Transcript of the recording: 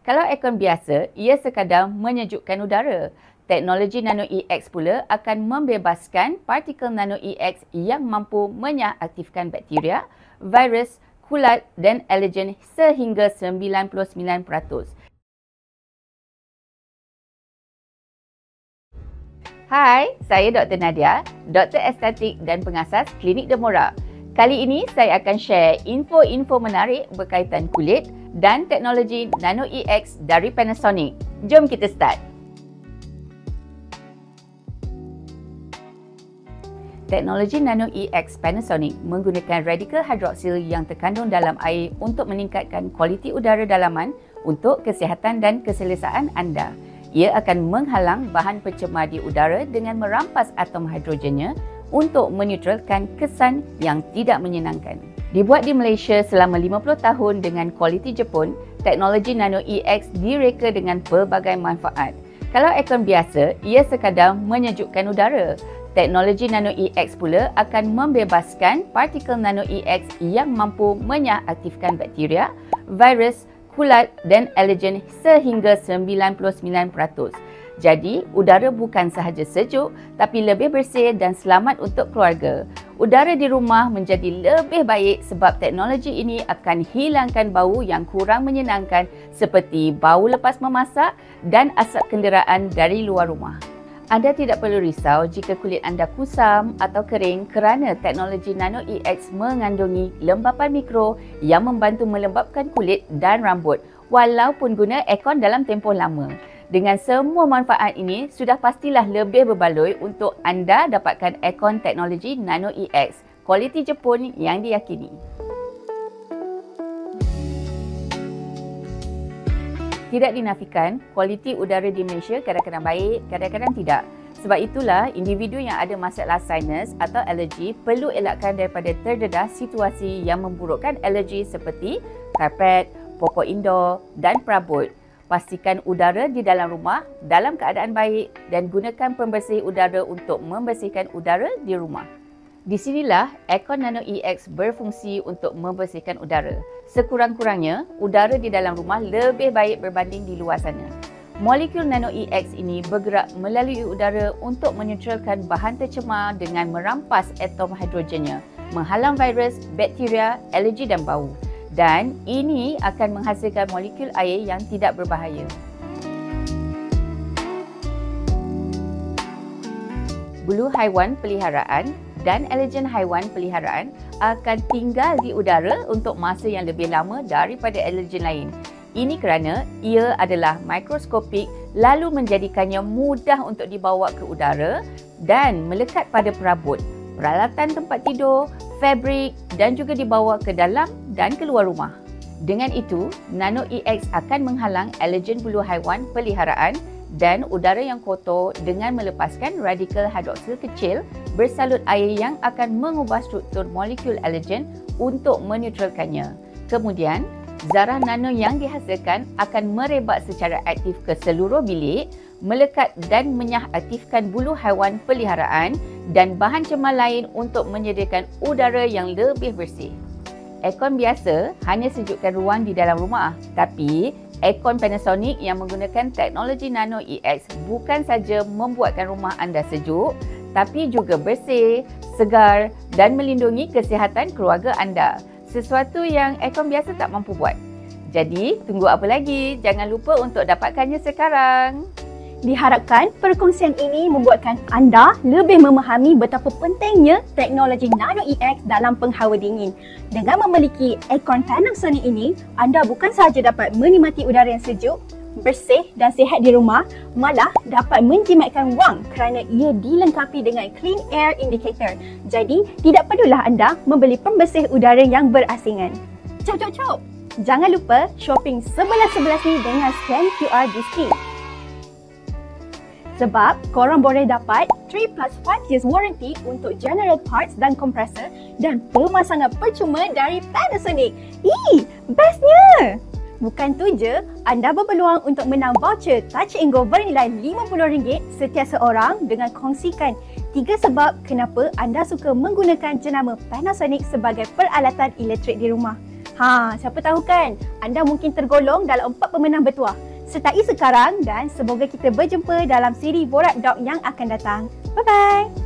Kalau aircon biasa, ia sekadar menyejukkan udara. Teknologi Nano EX pula akan membebaskan partikel Nano EX yang mampu menyaktifkan bakteria, virus, kulat dan allergen sehingga 99%. Hai, saya Dr. Nadia, Doktor Estetik dan Pengasas Klinik Demora. Kali ini saya akan share info-info menarik berkaitan kulit dan teknologi Nano EX dari Panasonic. Jom kita start. Teknologi Nano EX Panasonic menggunakan radikal hidroksil yang terkandung dalam air untuk meningkatkan kualiti udara dalaman untuk kesihatan dan keselesaan anda. Ia akan menghalang bahan pencemar di udara dengan merampas atom hidrogennya untuk menetralkan kesan yang tidak menyenangkan. Dibuat di Malaysia selama 50 tahun dengan kualiti Jepun, teknologi Nano EX direka dengan pelbagai manfaat. Kalau aircon biasa, ia sekadar menyejukkan udara. Teknologi Nano EX pula akan membebaskan partikel Nano EX yang mampu menyaktifkan bakteria, virus, kulat dan allergen sehingga 99%. Jadi, udara bukan sahaja sejuk tapi lebih bersih dan selamat untuk keluarga. Udara di rumah menjadi lebih baik sebab teknologi ini akan hilangkan bau yang kurang menyenangkan seperti bau lepas memasak dan asap kenderaan dari luar rumah. Anda tidak perlu risau jika kulit anda kusam atau kering kerana teknologi Nano EX mengandungi lembapan mikro yang membantu melembapkan kulit dan rambut walaupun guna aircon dalam tempoh lama. Dengan semua manfaat ini, sudah pastilah lebih berbaloi untuk anda dapatkan aircon teknologi Nano EX, kualiti Jepun yang diyakini. Tidak dinafikan, kualiti udara di Malaysia kadang-kadang baik, kadang-kadang tidak. Sebab itulah, individu yang ada masalah sinus atau alergi perlu elakkan daripada terdedah situasi yang memburukkan alergi seperti karpet, pokok indoor dan perabot. Pastikan udara di dalam rumah dalam keadaan baik dan gunakan pembersih udara untuk membersihkan udara di rumah. Di sinilah aircon Nano EX berfungsi untuk membersihkan udara. Sekurang-kurangnya, udara di dalam rumah lebih baik berbanding di luar sana. Molekul Nano EX ini bergerak melalui udara untuk menetralkan bahan tercemar dengan merampas atom hidrogennya, menghalang virus, bakteria, alergi dan bau. Dan ini akan menghasilkan molekul air yang tidak berbahaya. Bulu haiwan peliharaan dan alergen haiwan peliharaan akan tinggal di udara untuk masa yang lebih lama daripada alergen lain. Ini kerana ia adalah mikroskopik lalu menjadikannya mudah untuk dibawa ke udara dan melekat pada perabot, peralatan tempat tidur, fabrik dan juga dibawa ke dalam dan keluar rumah. Dengan itu, Nano EX akan menghalang alergen bulu haiwan peliharaan dan udara yang kotor dengan melepaskan radikal hidroksil kecil bersalut air yang akan mengubah struktur molekul alergen untuk menetralkannya. Kemudian, zarah nano yang dihasilkan akan merebak secara aktif ke seluruh bilik, melekat dan menyaktifkan bulu haiwan peliharaan dan bahan cemar lain untuk menyediakan udara yang lebih bersih. Aircon biasa hanya sejukkan ruang di dalam rumah, tapi aircon Panasonic yang menggunakan teknologi Nano EX bukan saja membuatkan rumah anda sejuk, tapi juga bersih, segar dan melindungi kesihatan keluarga anda. Sesuatu yang aircon biasa tak mampu buat. Jadi, tunggu apa lagi? Jangan lupa untuk dapatkannya sekarang. Diharapkan perkongsian ini membuatkan anda lebih memahami betapa pentingnya teknologi Nano EX dalam penghawa dingin. Dengan memiliki aircon Panasonic ini, anda bukan sahaja dapat menikmati udara yang sejuk, bersih dan sihat di rumah, malah dapat menjimatkan wang kerana ia dilengkapi dengan Clean Air Indicator. Jadi, tidak perlulah anda membeli pembersih udara yang berasingan. Cop! Jangan lupa shopping 11-11 ni dengan scan QR di skrin. Sebab korang boleh dapat 3+5 years warranty untuk general parts dan kompresor dan pemasangan percuma dari Panasonic. Bestnya! Bukan tu je, anda berpeluang untuk menang voucher Touch and Go bernilai RM50 setiap seorang dengan kongsikan 3 sebab kenapa anda suka menggunakan jenama Panasonic sebagai peralatan elektrik di rumah. Siapa tahu kan, anda mungkin tergolong dalam 4 pemenang bertuah. Sertai sekarang dan semoga kita berjumpa dalam siri Borak Doc yang akan datang. Bye-bye!